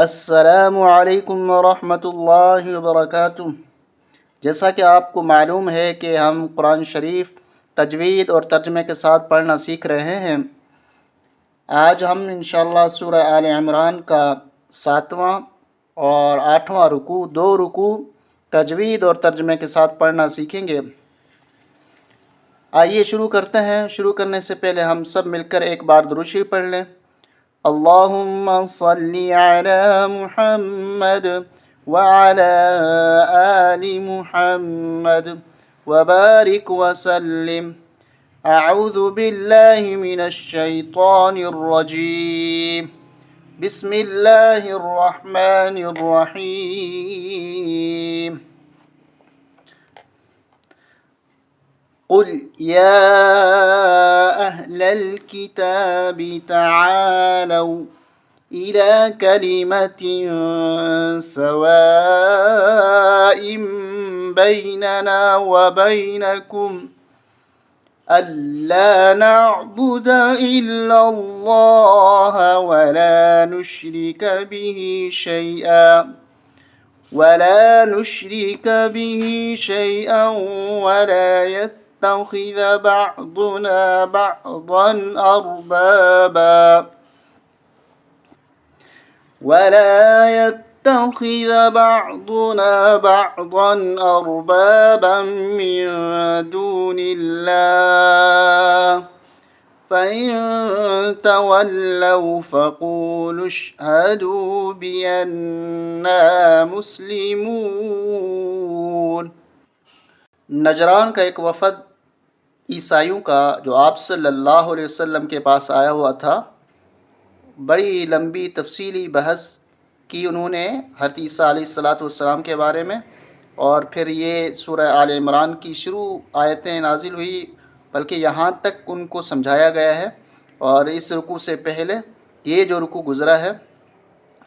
السلام علیکم ورحمۃ اللہ وبرکاتہ۔ جیسا کہ آپ کو معلوم ہے کہ ہم قرآن شریف تجوید اور ترجمے کے ساتھ پڑھنا سیکھ رہے ہیں۔ آج ہم انشاءاللہ سورہ آل عمران کا 7واں اور 8واں رکوع، 2 رکوع تجوید اور ترجمے کے ساتھ پڑھنا سیکھیں گے۔ آئیے شروع کرتے ہیں۔ شروع کرنے سے پہلے ہم سب مل کر ایک بار درود شریف پڑھ لیں۔ اللہم صلی علی محمد وعلی آل محمد وبارک وسلم۔ اعوذ باللہ من الشیطان الرجیم، بسم اللہ الرحمن الرحیم۔ قل یا اہل الکتاب تعالوا الى کلمۃ سواء بیننا وبینکم أَلَّا نَعْبُدَ إِلَّا اللَّهَ وَلَا نُشْرِكَ بِهِ شَيْئًا وَلَا يَتَّخِذَ بَعْضُنَا بَعْضًا أربابا من دون الله فإن تولوا فقولوا اشهدوا بأننا مسلمون۔ نجران کا ایک وفد عیسائیوں کا جو آپ صلی اللہ علیہ وسلم کے پاس آیا ہوا تھا، بڑی لمبی تفصیلی بحث کی انہوں نے حضرت عیسیٰ علیہ السلام کے بارے میں، اور پھر یہ سورہ آل عمران کی شروع آیتیں نازل ہوئی، بلکہ یہاں تک ان کو سمجھایا گیا ہے۔ اور اس رکوع سے پہلے یہ جو رکوع گزرا ہے،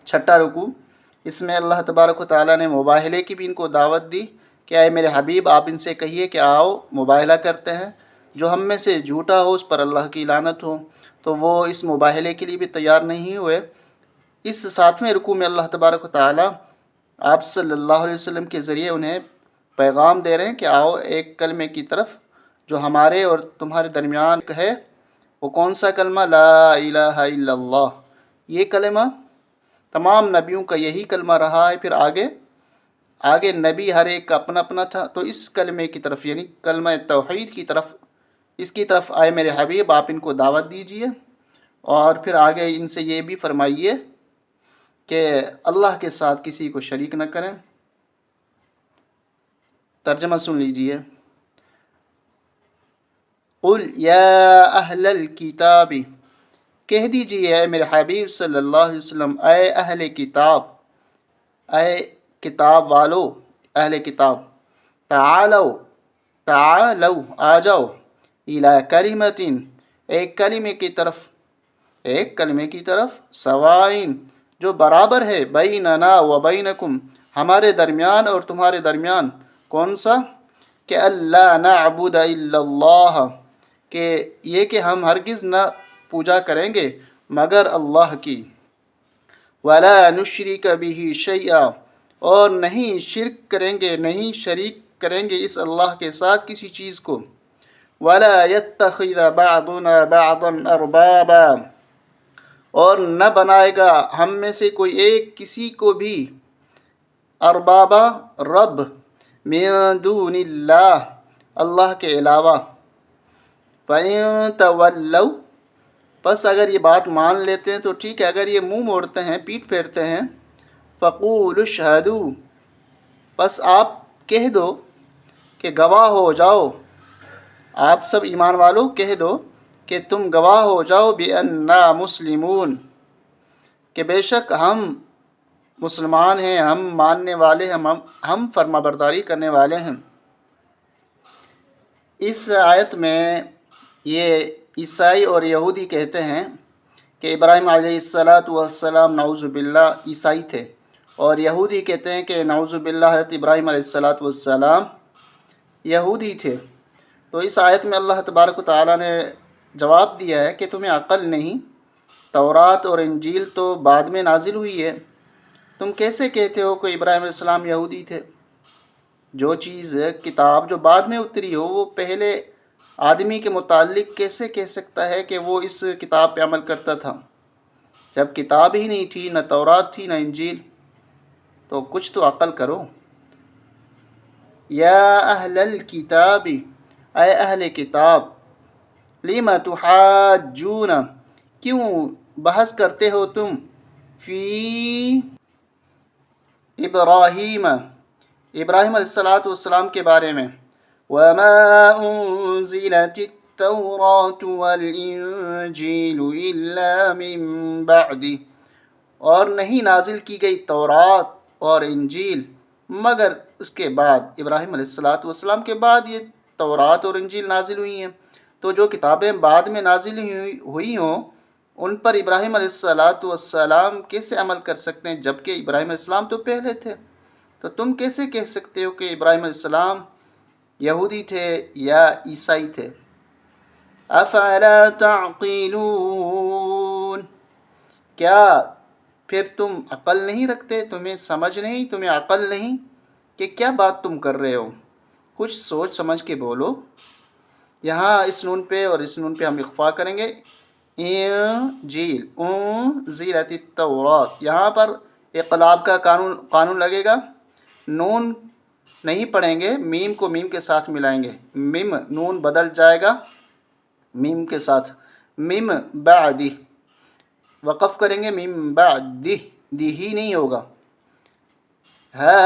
6واں رکوع، اس میں اللہ تبارک و تعالیٰ نے مباہلے کی بھی ان کو دعوت دی کہ اے میرے حبیب، آپ ان سے کہیے کہ آؤ مباہلہ کرتے ہیں، جو ہم میں سے جھوٹا ہو اس پر اللہ کی لعنت ہو۔ تو وہ اس مباہلے کے لیے بھی تیار نہیں ہوئے۔ اس 7ویں رکوع میں اللہ تبارک و تعالیٰ آپ صلی اللہ علیہ وسلم کے ذریعے انہیں پیغام دے رہے ہیں کہ آؤ ایک کلمے کی طرف جو ہمارے اور تمہارے درمیان ہے۔ وہ کون سا کلمہ؟ لا الہ الا اللہ۔ یہ کلمہ تمام نبیوں کا یہی کلمہ رہا ہے۔ پھر آگے نبی ہر ایک کا اپنا اپنا تھا، تو اس کلمے کی طرف یعنی کلمہ توحید کی طرف، اس کی طرف آئے میرے حبیب، آپ ان کو دعوت دیجئے، اور پھر آگے ان سے یہ بھی فرمائیے کہ اللہ کے ساتھ کسی کو شریک نہ کریں۔ ترجمہ سن لیجئے۔ قل یا اہل الکتاب، کہہ دیجئے اے میرے حبیب صلی اللہ علیہ وسلم، اے اہل کتاب، اے کتاب والو، اہل کتاب، تعالو آ جاؤ، الی کلمۃ، ایک کلمے کی طرف، سوائن، جو برابر ہے، بیننا و بینکم، ہمارے درمیان اور تمہارے درمیان۔ کون سا؟ کہ اللہ نعبد الا اللہ، کہ یہ کہ ہم ہرگز نہ پوجا کریں گے مگر اللہ کی، ولا نشرک بہ شیئا، اور نہیں شرک کریں گے، نہیں شریک کریں گے اس اللہ کے ساتھ کسی چیز کو، ولا يتخذ بعضنا بعضا اربابا، اور نہ بنائے گا ہم میں سے کوئی ایک کسی کو بھی اربابا، رب، من دون اللہ، اللہ کے علاوہ۔ فَإِن تَوَلَّوْا، پس اگر یہ بات مان لیتے ہیں تو ٹھیک ہے، اگر یہ منہ موڑتے ہیں، پیٹ پھیرتے ہیں، فَقُولُوا اشْهَدُوا، پس آپ کہہ دو کہ گواہ ہو جاؤ، آپ سب ایمان والو کہہ دو کہ تم گواہ ہو جاؤ، بِأَنَّا مُسْلِمُونَ، کہ بے شک ہم مسلمان ہیں، ہم ماننے والے ہیں، ہم فرما برداری کرنے والے ہیں۔ اس آیت میں یہ عیسائی اور یہودی کہتے ہیں کہ ابراہیم علیہ السلام نعوذ باللہ عیسائی تھے، اور یہودی کہتے ہیں کہ نعوذ باللہ حضرت ابراہیم علیہ السلام یہودی تھے۔ تو اس آیت میں اللہ تبارک و تعالیٰ نے جواب دیا ہے کہ تمہیں عقل نہیں، تورات اور انجیل تو بعد میں نازل ہوئی ہے، تم کیسے کہتے ہو کہ ابراہیم علیہ السلام یہودی تھے؟ جو چیز کتاب جو بعد میں اتری ہو وہ پہلے آدمی کے متعلق کیسے کہہ سکتا ہے کہ وہ اس کتاب پہ عمل کرتا تھا؟ جب کتاب ہی نہیں تھی، نہ تورات تھی نہ انجیل، تو کچھ تو عقل کرو۔ یا اہل الکتاب، اے اہل کتاب، لم تحاجون، کیوں بحث کرتے ہو تم، فی ابراہیم، ابراہیم علیہ السلام کے بارے میں، وما انزلت التوراة والانجیل الا من بعد، اور نہیں نازل کی گئی تورات اور انجیل مگر اس کے بعد، ابراہیم علیہ السلام کے بعد یہ تورات اور انجیل نازل ہوئی ہیں۔ تو جو کتابیں بعد میں نازل ہوئی ہوں ان پر ابراہیم علیہ السلام کیسے عمل کر سکتے ہیں، جبکہ ابراہیم علیہ السلام تو پہلے تھے؟ تو تم کیسے کہہ سکتے ہو کہ ابراہیم علیہ السلام یہودی تھے یا عیسائی تھے؟ افلا تعقلون، کیا پھر تم عقل نہیں رکھتے؟ تمہیں سمجھ نہیں، تمہیں عقل نہیں کہ کیا بات تم کر رہے ہو؟ کچھ سوچ سمجھ کے بولو۔ یہاں اس نون پہ اور اس نون پہ ہم اخفا کریں گے، انجیل، انزلت التورات، یہاں پر اقلاب کا قانون لگے گا، نون نہیں پڑھیں گے، میم کو میم کے ساتھ ملائیں گے، میم نون بدل جائے گا میم کے ساتھ، میم بعدی، وقف کریں گے میم بعدی، دی ہی نہیں ہوگا۔ ہا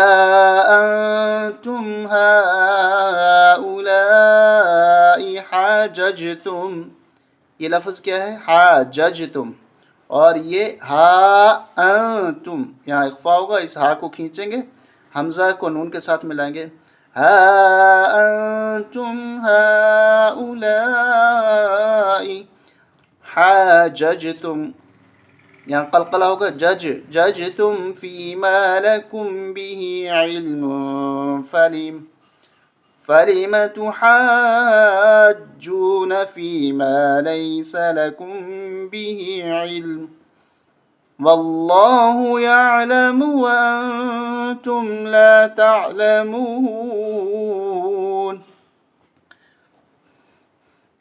انتم ہؤلاء حاججتم، یہ لفظ کیا ہے؟ حاججتم، اور یہ ہا انتم، یہاں اخفا ہوگا، اس ہا کو کھینچیں گے، حمزہ کو نون کے ساتھ ملائیں گے، ہا انتم ہؤلاء حاججتم، یہاں قلقلہ ہوگا، ججتم فیما لکم به علم فلم تحاجون فیما لیس لکم به علم واللہ یعلم وانتم لا تعلمون۔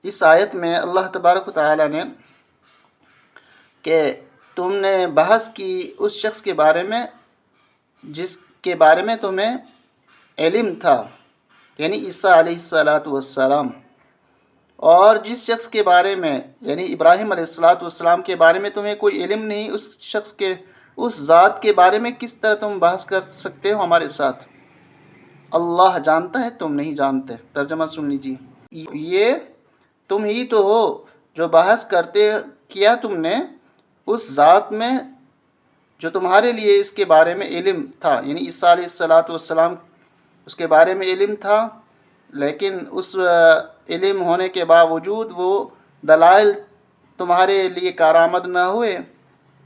اس آیت میں اللہ تبارک و تعالی نے کہ تم نے بحث کی اس شخص کے بارے میں جس کے بارے میں تمہیں علم تھا، یعنی عیسیٰ علیہ السلام، اور جس شخص کے بارے میں یعنی ابراہیم علیہ السلام کے بارے میں تمہیں کوئی علم نہیں، اس شخص کے، اس ذات کے بارے میں کس طرح تم بحث کر سکتے ہو ہمارے ساتھ؟ اللہ جانتا ہے، تم نہیں جانتے۔ ترجمہ سن لیجیے، یہ تم ہی تو ہو جو بحث کرتے کیا تم نے اس ذات میں جو تمہارے لیے اس کے بارے میں علم تھا، یعنی عیسیٰ علیہ السلام اس کے بارے میں علم تھا، لیکن اس علم ہونے کے باوجود وہ دلائل تمہارے لیے کارآمد نہ ہوئے،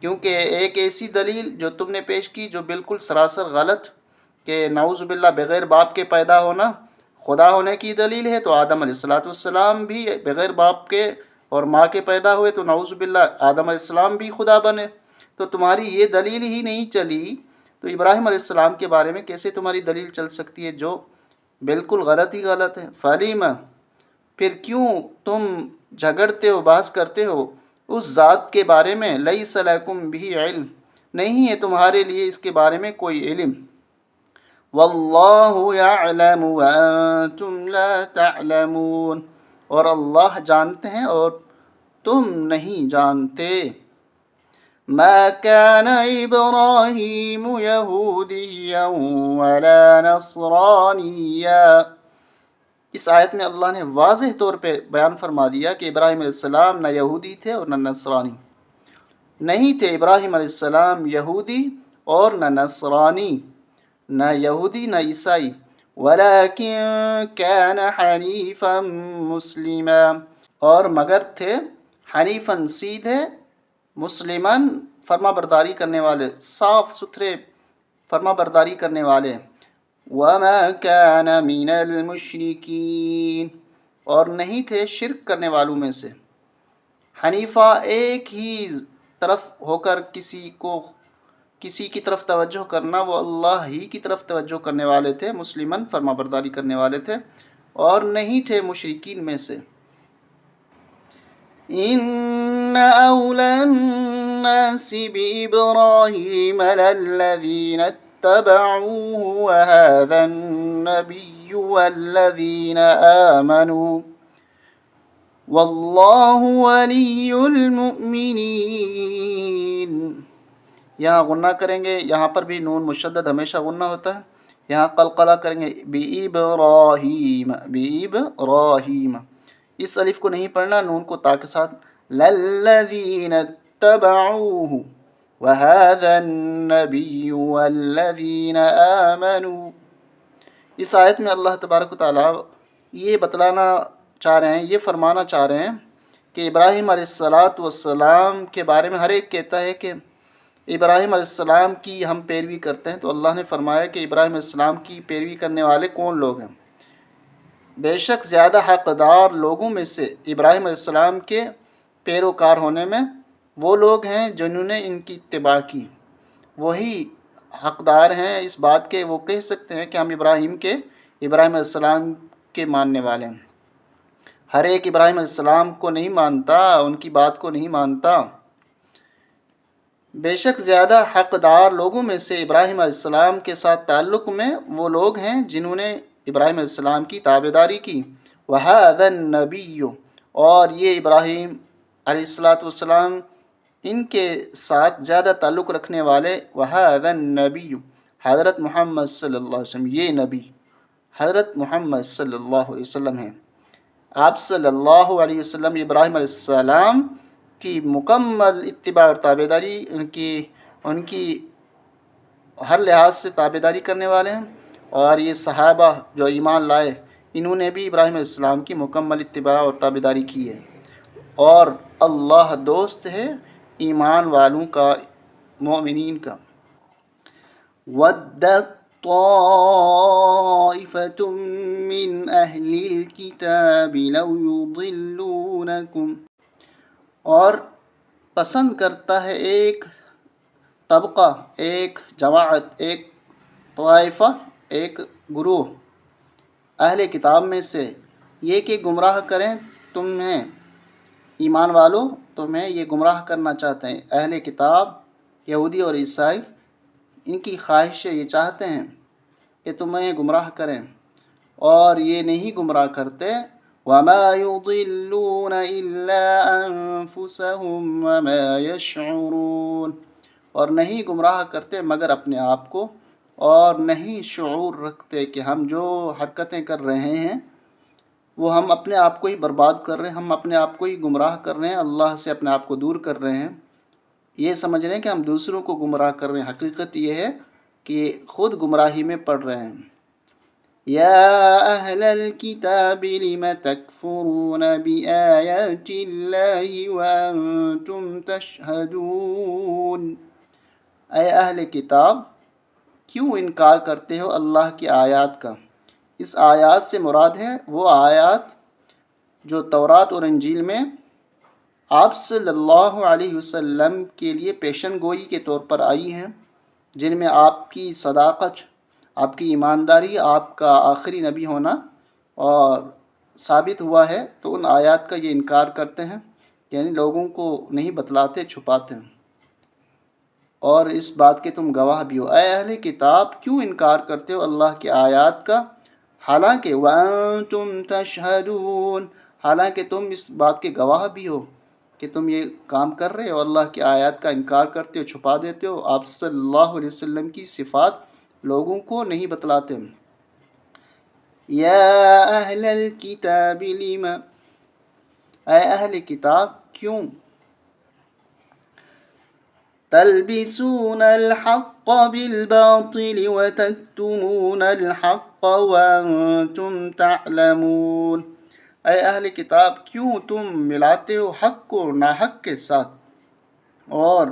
کیونکہ ایک ایسی دلیل جو تم نے پیش کی جو بالکل سراسر غلط، کہ نعوذ باللہ بغیر باپ کے پیدا ہونا خدا ہونے کی دلیل ہے، تو آدم علیہ السلام بھی بغیر باپ کے اور ماں کے پیدا ہوئے، تو نعوذ باللہ آدم علیہ السلام بھی خدا بنے۔ تو تمہاری یہ دلیل ہی نہیں چلی، تو ابراہیم علیہ السلام کے بارے میں کیسے تمہاری دلیل چل سکتی ہے جو بالکل غلط ہی غلط ہے؟ فَلِمَ، پھر کیوں تم جھگڑتے ہو، بحث کرتے ہو اس ذات کے بارے میں، لَيْسَ لَكُمْ بِهِ علم، نہیں ہے تمہارے لیے اس کے بارے میں کوئی علم، وَاللَّهُ يَعْلَمُ وَأَنْتُمْ لَا تَعْلَمُونَ، اور اللہ جانتے ہیں اور تم نہیں جانتے۔ ما كان إبراهيم يهوديا ولا نصرانيا، اس آیت میں اللہ نے واضح طور پہ بیان فرما دیا کہ ابراہیم علیہ السلام نہ یہودی تھے اور نہ نصرانی، نہیں تھے ابراہیم علیہ السلام یہودی اور نہ نصرانی، نہ یہودی نہ عیسائی، وَلَكِنْ كَانَ حَنِيفًا مُسْلِمًا، اور مگر تھے حنیفاً سیدھے، مسلمان فرما برداری کرنے والے، صاف ستھرے فرما برداری کرنے والے، وَمَا كَانَ مِنَ الْمُشْرِكِينَ، اور نہیں تھے شرک کرنے والوں میں سے۔ حنیفہ ایک ہی طرف ہو کر کسی کو کسی کی طرف توجہ کرنا، وہ اللہ ہی کی طرف توجہ کرنے والے تھے، مسلماً فرما برداری کرنے والے تھے، اور نہیں تھے مشرکین میں سے۔ ان اولی الناس بابراہیم للذین اتبعوه وهذا النبی والذین آمنوا واللہ ولی المؤمنین۔ یہاں غنہ کریں گے، یہاں پر بھی نون مشدد ہمیشہ غنہ ہوتا ہے، یہاں قلقلہ کریں گے بِإِبْرَاهِيمَ، بِإِبْرَاهِيمَ، اس الف کو نہیں پڑھنا، نون کو تا کے ساتھ، لَلَّذِينَ اتَّبَعُوهُ وَهَذَا النَّبِيُّ وَالَّذِينَ آمَنُوا۔ اس آیت میں اللہ تبارک و تعالیٰ یہ بتلانا چاہ رہے ہیں، یہ فرمانا چاہ رہے ہیں کہ ابراہیم علیہ السلام کے بارے میں ہر ایک کہتا ہے کہ ابراہیم علیہ السلام کی ہم پیروی کرتے ہیں، تو اللہ نے فرمایا کہ ابراہیم علیہ السلام کی پیروی کرنے والے کون لوگ ہیں؟ بے شک زیادہ حقدار لوگوں میں سے ابراہیم علیہ السلام کے پیروکار ہونے میں وہ لوگ ہیں جنہوں نے ان کی اتباع کی، وہی حقدار ہیں اس بات کے، وہ کہہ سکتے ہیں کہ ہم ابراہیم علیہ السلام کے ماننے والے ہیں۔ ہر ایک ابراہیم علیہ السلام کو نہیں مانتا، ان کی بات کو نہیں مانتا۔ بے شک زیادہ حقدار لوگوں میں سے ابراہیم علیہ السلام کے ساتھ تعلق میں وہ لوگ ہیں جنہوں نے ابراہیم علیہ السلام کی تابعداری کی۔ وَهَذَا النَّبِيُّ، اور یہ ابراہیم علیہ السلام ان کے ساتھ زیادہ تعلق رکھنے والے، وَهَذَا النَّبِيُّ، حضرت محمد صلی اللہ علیہ وسلم، یہ نبی حضرت محمد صلی اللہ علیہ وسلم ہیں۔ آپ صلی اللہ علیہ وسلم ابراہیم علیہ السلام کی مکمل اتباع اور تابعداری، ان کی ہر لحاظ سے تابعداری کرنے والے ہیں، اور یہ صحابہ جو ایمان لائے انہوں نے بھی ابراہیم علیہ السلام کی مکمل اتباع اور تابعداری کی ہے، اور اللہ دوست ہے ایمان والوں کا، مومنین کا۔ وَدَّتْ طَائِفَةٌ مِّنْ أَهْلِ الْكِتَابِ لَوْ يُضِلُّونَكُمْ، اور پسند کرتا ہے ایک طبقہ، ایک جماعت، ایک طائفہ، ایک گروہ اہل کتاب میں سے یہ کہ گمراہ کریں تمہیں، ایمان والو تمہیں یہ گمراہ کرنا چاہتے ہیں۔ اہل کتاب یہودی اور عیسائی، ان کی خواہشیں یہ چاہتے ہیں کہ تمہیں گمراہ کریں، اور یہ نہیں گمراہ کرتے۔ وَمَا يُضِلُّونَ إِلَّا أَنفُسَهُمْ وَمَا يَشْعُرُونَ، اور نہیں گمراہ کرتے مگر اپنے آپ کو، اور نہیں شعور رکھتے کہ ہم جو حرکتیں کر رہے ہیں وہ ہم اپنے آپ کو ہی برباد کر رہے ہیں، ہم اپنے آپ کو ہی گمراہ کر رہے ہیں، اللہ سے اپنے آپ کو دور کر رہے ہیں، یہ سمجھ رہے ہیں کہ ہم دوسروں کو گمراہ کر رہے ہیں، حقیقت یہ ہے کہ خود گمراہی میں پڑ رہے ہیں۔ یا اہل الکتاب لم تکفرون بآیات اللہ وانتم تشہدون، اے اہل کتاب کیوں انکار کرتے ہو اللہ کی آیات کا؟ اس آیات سے مراد ہے وہ آیات جو تورات اور انجیل میں آپ صلی اللہ علیہ وسلم کے لیے پیشن گوئی کے طور پر آئی ہیں، جن میں آپ کی صداقت، آپ کی ایمانداری، آپ کا آخری نبی ہونا اور ثابت ہوا ہے، تو ان آیات کا یہ انکار کرتے ہیں، یعنی لوگوں کو نہیں بتلاتے، چھپاتے ہیں، اور اس بات کے تم گواہ بھی ہو۔ اے اہل کتاب کیوں انکار کرتے ہو اللہ کی آیات کا، حالانکہ وَأَنْتُمْ تَشْهَدُونَ، حالانکہ تم اس بات کے گواہ بھی ہو کہ تم یہ کام کر رہے ہو، اللہ کی آیات کا انکار کرتے ہو، چھپا دیتے ہو، آپ صلی اللہ علیہ وسلم کی صفات لوگوں کو نہیں بتلاتے۔ یا اہل الکتاب لم، اے اہل کتاب کیوں تلبسون الحق بالباطل وتكتمون الحق وانتم تعلمون، اے اہل کتاب کیوں تم ملاتے ہو حق کو ناحق کے ساتھ اور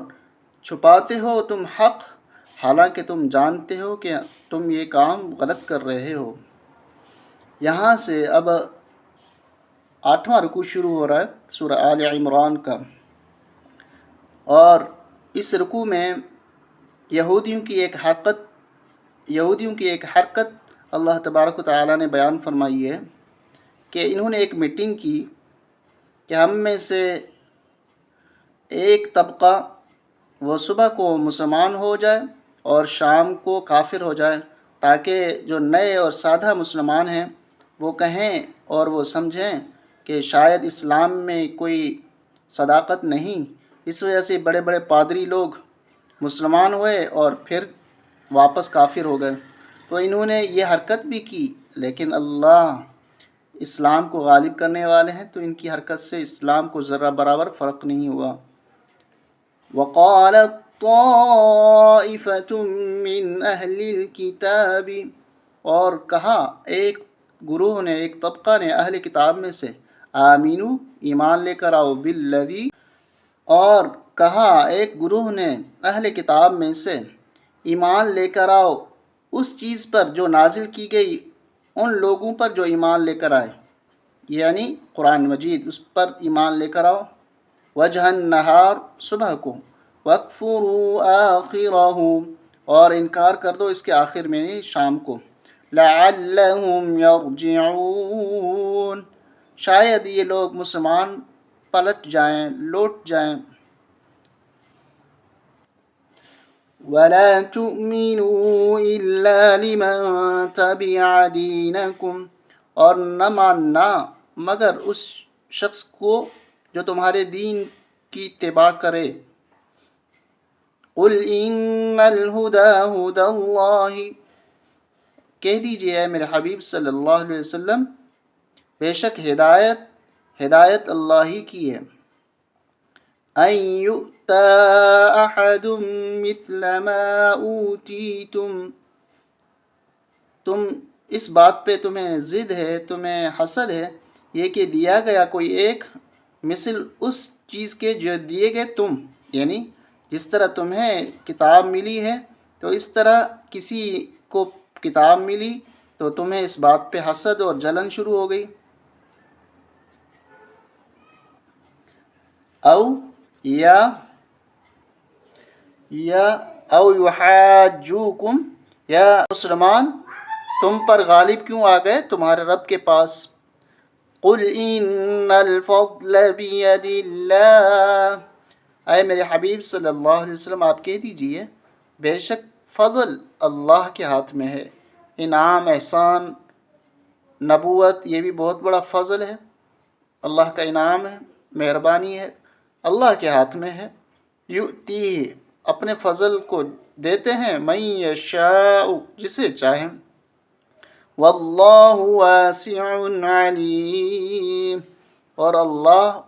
چھپاتے ہو تم حق، حالانکہ تم جانتے ہو کہ تم یہ کام غلط کر رہے ہو۔ یہاں سے اب 8واں رکوع شروع ہو رہا ہے سورہ آل عمران کا، اور اس رکوع میں یہودیوں کی ایک حرکت اللہ تبارک و تعالیٰ نے بیان فرمائی ہے کہ انہوں نے ایک میٹنگ کی کہ ہم میں سے ایک طبقہ وہ صبح کو مسلمان ہو جائے اور شام کو کافر ہو جائے، تاکہ جو نئے اور سادہ مسلمان ہیں وہ کہیں اور وہ سمجھیں کہ شاید اسلام میں کوئی صداقت نہیں، اس وجہ سے بڑے بڑے پادری لوگ مسلمان ہوئے اور پھر واپس کافر ہو گئے۔ تو انہوں نے یہ حرکت بھی کی، لیکن اللہ اسلام کو غالب کرنے والے ہیں، تو ان کی حرکت سے اسلام کو ذرہ برابر فرق نہیں ہوا۔ وَقَالَتْ طَائِفَةٌ مِّنْ أَهْلِ الْكِتَابِ، اور کہا ایک گروہ نے، ایک طبقہ نے اہل کتاب میں سے، آمینو ایمان لے کر آؤ، بالذی، اور کہا ایک گروہ نے اہل کتاب میں سے ایمان لے کر آؤ اس چیز پر جو نازل کی گئی ان لوگوں پر جو ایمان لے کر آئے، یعنی قرآن مجید، اس پر ایمان لے کر آؤ۔ وجہ النہار، صبح کو، وَاکْفُرُوا آخِرَہُ، اور انکار کر دو اس کے آخر میں، شام کو، لَعَلَّهُمْ يَرْجِعُونَ، شاید یہ لوگ مسلمان پلٹ جائیں، لوٹ جائیں۔ وَلَا تُؤْمِنُوا إِلَّا لِمَن تَبِعَ دِينَكُمْ، اور نہ ماننا مگر اس شخص کو جو تمہارے دین کی اتباع کرے۔ قُلْ إِنَّ الْهُدَى هُدَى اللَّهِ، کہہ دیجئے اے میرے حبیب صلی اللہ علیہ وسلم، بے شک ہدایت اللہ ہی کی ہے۔ أَن يُؤْتَى أَحَدٌ مِثْلَ مَا أُوتِيتُمْ، تم اس بات پہ تمہیں ضد ہے، تمہیں حسد ہے، یہ کہ دیا گیا کوئی ایک مثل اس چیز کے جو دیے گئے تم، یعنی جس طرح تمہیں کتاب ملی ہے تو اس طرح کسی کو کتاب ملی تو تمہیں اس بات پہ حسد اور جلن شروع ہو گئی۔ او یحاجوکم، یا مسلمان تم پر غالب کیوں آ گئے تمہارے رب کے پاس۔ قل ان الفضل بید اللہ، اے میرے حبیب صلی اللہ علیہ وسلم آپ کہہ دیجئے بے شک فضل اللہ کے ہاتھ میں ہے۔ انعام، احسان، نبوت، یہ بھی بہت بڑا فضل ہے، اللہ کا انعام ہے، مہربانی ہے، اللہ کے ہاتھ میں ہے۔ یؤتیہ، اپنے فضل کو دیتے ہیں، من یشاء، جسے چاہیں۔ واللہ واسع علیم، اور اللہ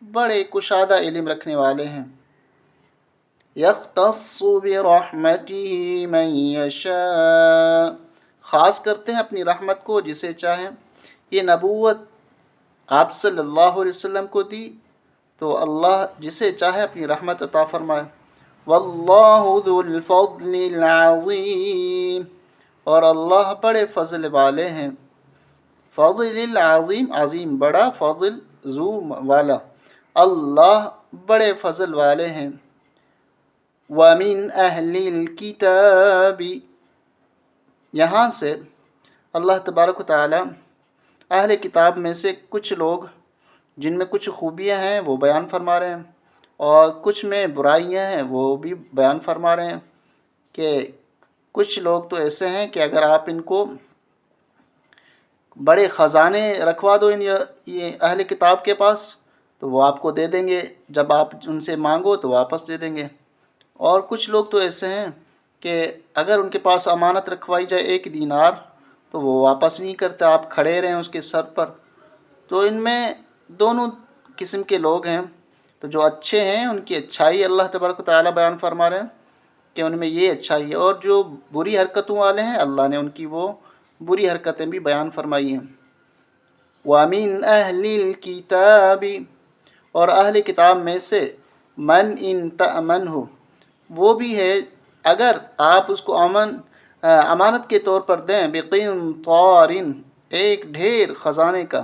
بڑے کشادہ علم رکھنے والے ہیں۔ یختص برحمتہ من یشاء، خاص کرتے ہیں اپنی رحمت کو جسے چاہیں۔ یہ نبوت آپ صلی اللہ علیہ وسلم کو دی تو اللہ جسے چاہے اپنی رحمت عطا فرمائے۔ واللہ ذو الفضل العظیم، اور اللہ بڑے فضل والے ہیں۔ فضل العظیم، عظیم بڑا، فضل ذو والا، اللہ بڑے فضل والے ہیں۔ وَمِنْ أَهْلِ الْكِتَابِ، یہاں سے اللہ تبارک و تعالی اہل کتاب میں سے کچھ لوگ جن میں کچھ خوبیاں ہیں وہ بیان فرما رہے ہیں اور کچھ میں برائیاں ہیں وہ بھی بیان فرما رہے ہیں، کہ کچھ لوگ تو ایسے ہیں کہ اگر آپ ان کو بڑے خزانے رکھوا دو یہ اہل کتاب کے پاس تو وہ آپ کو دے دیں گے، جب آپ ان سے مانگو تو واپس دے دیں گے۔ اور کچھ لوگ تو ایسے ہیں کہ اگر ان کے پاس امانت رکھوائی جائے 1 دینار تو وہ واپس نہیں کرتے، آپ کھڑے رہیں اس کے سر پر۔ تو ان میں دونوں قسم کے لوگ ہیں، تو جو اچھے ہیں ان کی اچھائی اللہ تبارک و تعالیٰ بیان فرما رہے ہیں کہ ان میں یہ اچھائی ہے، اور جو بری حرکتوں والے ہیں اللہ نے ان کی وہ بری حرکتیں بھی بیان فرمائی ہیں۔ وَمِنْ أَهْلِ الْكِتَابِ، اور اہل کتاب میں سے من ان تأمنہ، وہ بھی ہے اگر آپ اس کو امانت کے طور پر دیں، بقنطار، ایک ڈھیر خزانے کا،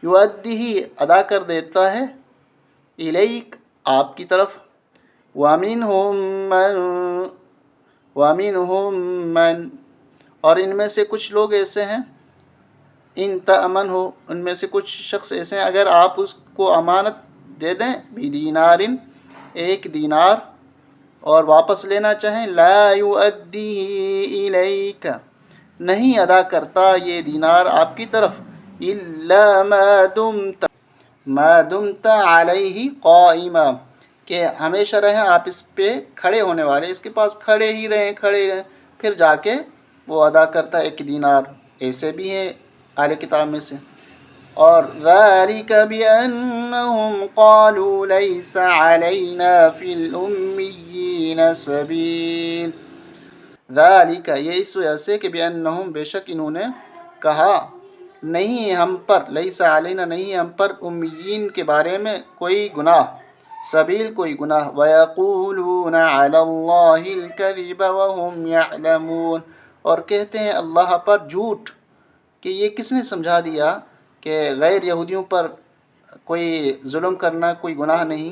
یؤدیہ، ادا کر دیتا ہے، الیک، آپ کی طرف۔ وَمِنْهُمْ مَنْ وَمِنْهُمْ مَنْ، اور ان میں سے کچھ لوگ ایسے ہیں، ان تأمن ہو، ان میں سے کچھ شخص ایسے ہیں اگر آپ اس کو امانت دے دیں بدینارن، ایک دینار، اور واپس لینا چاہیں، لا یؤدیہ الیک، نہیں ادا کرتا یہ دینار آپ کی طرف، الا ما دمت علیہ قائما، کہ ہمیشہ رہیں آپ اس پہ کھڑے ہونے والے، اس کے پاس کھڑے ہی رہیں، پھر جا کے وہ ادا کرتا ہے ایک دینار۔ ایسے بھی ہیں اہل کتاب میں سے۔ اور ذَلِكَ بِأَنَّهُمْ قَالُوا لَيْسَ عَلَيْنَا فِي الْأُمِّيِّينَ سَبِيلٌ، ذَلِكَ، یہ اس وجہ سے کہ بِأَنَّهُمْ، بے شک انہوں نے کہا، نہیں ہم پر، لیس علینا، نہیں ہم پر امیین کے بارے میں کوئی گناہ، سبیل کوئی گناہ، وَيَقُولُونَ عَلَى اللَّهِ الْكَذِبَ وَهُمْ يَعْلَمُونَ، اور کہتے ہیں اللہ پر جھوٹ، کہ یہ کس نے سمجھا دیا کہ غیر یہودیوں پر کوئی ظلم کرنا کوئی گناہ نہیں،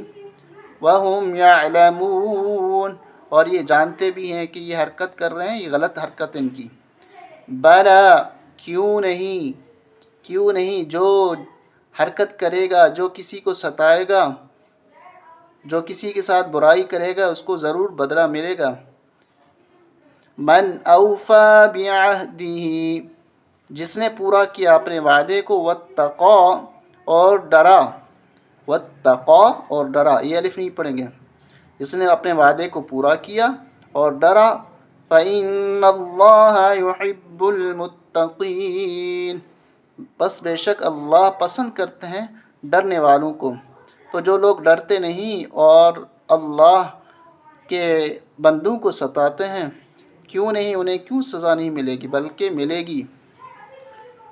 وَهُمْ يَعْلَمُونَ، اور یہ جانتے بھی ہیں کہ یہ حرکت کر رہے ہیں، یہ غلط حرکت ان کی۔ بلا، کیوں نہیں، جو حرکت کرے گا، جو کسی کو ستائے گا، جو کسی کے ساتھ برائی کرے گا، اس کو ضرور بدلہ ملے گا۔ من اوفا بعہدہ، جس نے پورا کیا اپنے وعدے کو، واتقا، اور ڈرا، یہ الف نہیں پڑھیں گے، جس نے اپنے وعدے کو پورا کیا اور ڈرا، فَإِنَّ اللَّهَ يُحِبُّ الْمُتَّقِينَ، بس بے شک اللہ پسند کرتے ہیں ڈرنے والوں کو۔ تو جو لوگ ڈرتے نہیں اور اللہ کے بندوں کو ستاتے ہیں، کیوں نہیں، انہیں کیوں سزا نہیں ملے گی، بلکہ ملے گی۔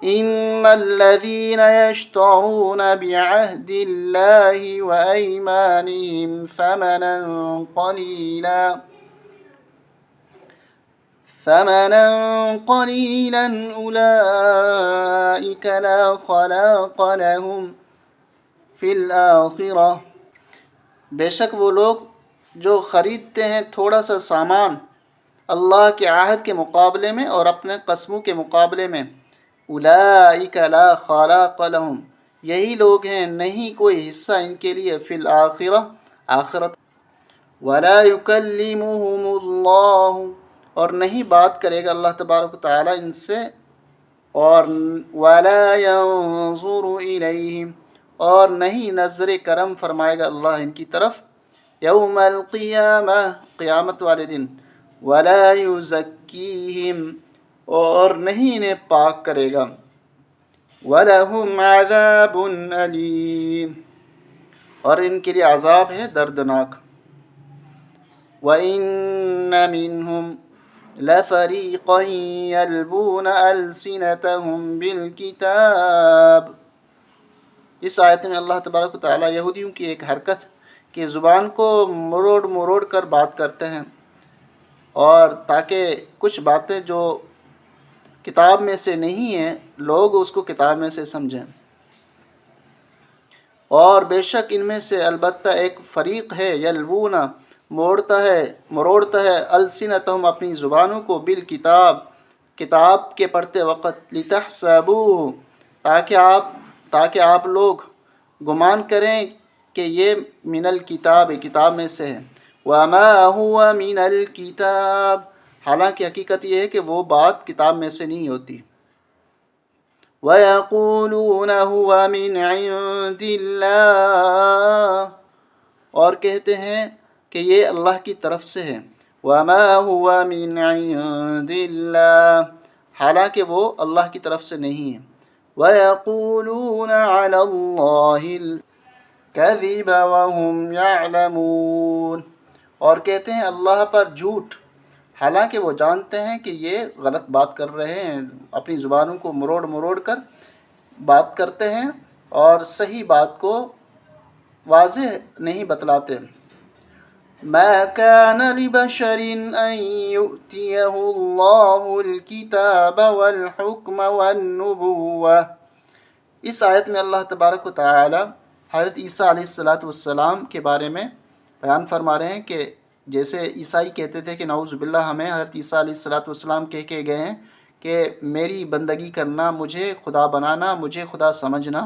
ان الذين يشترون بعهد الله وايمانهم ثمنا قليلا اولئك لا خلاق لهم في الاخره، بے شک وہ لوگ جو خریدتے ہیں تھوڑا سا سامان اللہ کے عہد کے مقابلے میں اور اپنے قسموں کے مقابلے میں، اولئک لا خلاق لهم، یہی لوگ ہیں نہیں کوئی حصہ ان کے لیے، فی الآخرہ، آخرت، ولا یکلمهم اللہ، اور نہیں بات کرے گا اللہ تبارک و تعالی ان سے، اور ولا ينظر الیہم، اور نہیں نظر کرم فرمائے گا اللہ ان کی طرف، یوم القیامہ، قیامت والے دن، ولا یزکیہم، اور نہیں انہیں پاک کرے گا، وَلَهُمْ عَذَابٌ أَلِيمٌ، اور ان کے لیے عذاب ہے دردناک۔ وَإِنَّ مِنْهُمْ لَفَرِيقًا يَلْوُونَ أَلْسِنَتَهُمْ بِالْكِتَابِ، اس آیت میں اللہ تبارک و تعالیٰ یہودیوں کی ایک حرکت کہ زبان کو مروڑ کر بات کرتے ہیں، اور تاکہ کچھ باتیں جو کتاب میں سے نہیں ہیں لوگ اس کو کتاب میں سے سمجھیں، اور بے شک ان میں سے البتہ ایک فریق ہے، یلوون، مروڑتا ہے، السنتہم، اپنی زبانوں کو، بالکتاب، کتاب کے پڑھتے وقت، لتحسبوہ، تاکہ آپ لوگ گمان کریں کہ یہ من الکتاب، کتاب میں سے ہے، وما هو من الکتاب، حالانکہ حقیقت یہ ہے کہ وہ بات کتاب میں سے نہیں ہوتی، وَيَقُولُونَ هُوَ مِنْ عِنْدِ اللَّهِ، اور کہتے ہیں کہ یہ اللہ کی طرف سے ہے، وَمَا هُوَ مِنْ عِنْدِ اللَّهِ، حالانکہ وہ اللہ کی طرف سے نہیں ہے، وَيَقُولُونَ عَلَى اللَّهِ الْكَذِبَ وَهُمْ يَعْلَمُونَ، اور کہتے ہیں اللہ پر جھوٹ، حالانکہ وہ جانتے ہیں کہ یہ غلط بات کر رہے ہیں، اپنی زبانوں کو مروڑ کر بات کرتے ہیں اور صحیح بات کو واضح نہیں بتلاتے۔ ما كان لبشر ان يؤتيه الله الكتاب والحكم والنبوة، اس آیت میں اللہ تبارک و تعالی حضرت عیسیٰ علیہ الصلاۃ والسلام کے بارے میں بیان فرما رہے ہیں کہ جیسے عیسائی کہتے تھے کہ نعوذ باللہ ہمیں حضرت عیسیٰ علیہ الصلاۃ والسلام کہہ کے گئے ہیں کہ میری بندگی کرنا، مجھے خدا بنانا، مجھے خدا سمجھنا۔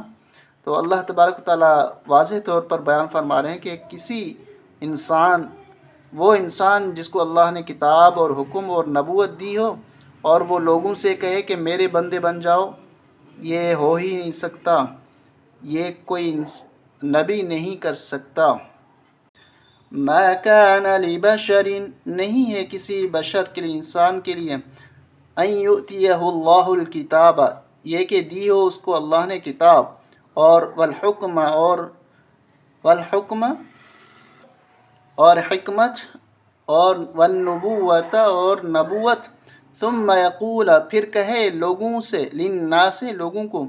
تو اللہ تبارک و تعالیٰ واضح طور پر بیان فرما رہے ہیں کہ کسی انسان، وہ انسان جس کو اللہ نے کتاب اور حکم اور نبوت دی ہو اور وہ لوگوں سے کہے کہ میرے بندے بن جاؤ، یہ ہو ہی نہیں سکتا، یہ کوئی نبی نہیں کر سکتا۔ ما کان لبشر، نہیں ہے کسی بشر کے لیے، انسان کے لیے، ان یؤتیہ اللہ الکتاب، یہ کہ دی ہو اس کو اللہ نے کتاب، اور والحکم اور حکمت، اور والنبوت اور نبوت، ثم یقول پھر کہے لوگوں سے، للناس لوگوں کو،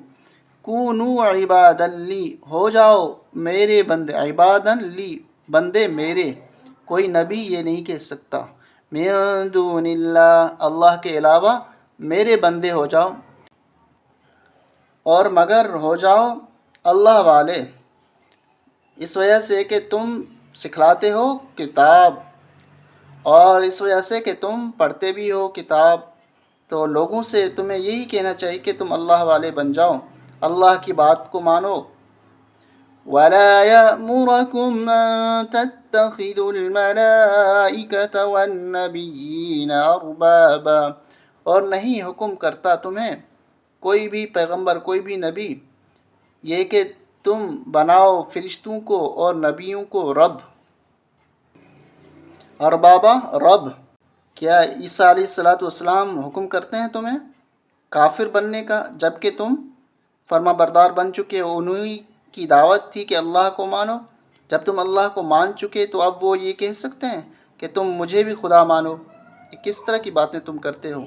کونوا عبادا لی ہو جاؤ میرے بندے، عبادا لی بندے میرے، کوئی نبی یہ نہیں کہہ سکتا، من دون اللہ اللہ کے علاوہ میرے بندے ہو جاؤ، اور مگر ہو جاؤ اللہ والے، اس وجہ سے کہ تم سکھلاتے ہو کتاب، اور اس وجہ سے کہ تم پڑھتے بھی ہو کتاب، تو لوگوں سے تمہیں یہی کہنا چاہیے کہ تم اللہ والے بن جاؤ، اللہ کی بات کو مانو۔ وَلَا يَأْمُرَكُمْ أَن تَتَّخِذُوا الْمَلَائِكَةَ وَالنَّبِيِّينَ أَرْبَابًا، اور نہیں حکم کرتا تمہیں کوئی بھی پیغمبر، کوئی بھی نبی، یہ کہ تم بناؤ فرشتوں کو اور نبیوں کو رب، اربابا رب۔ کیا عیسیٰ علیہ الصلاۃ والسلام حکم کرتے ہیں تمہیں کافر بننے کا، جبکہ تم فرما بردار بن چکے ہو؟ انہی کی دعوت تھی کہ اللہ کو مانو، جب تم اللہ کو مان چکے تو اب وہ یہ کہہ سکتے ہیں کہ تم مجھے بھی خدا مانو؟ یہ کس طرح کی باتیں تم کرتے ہو؟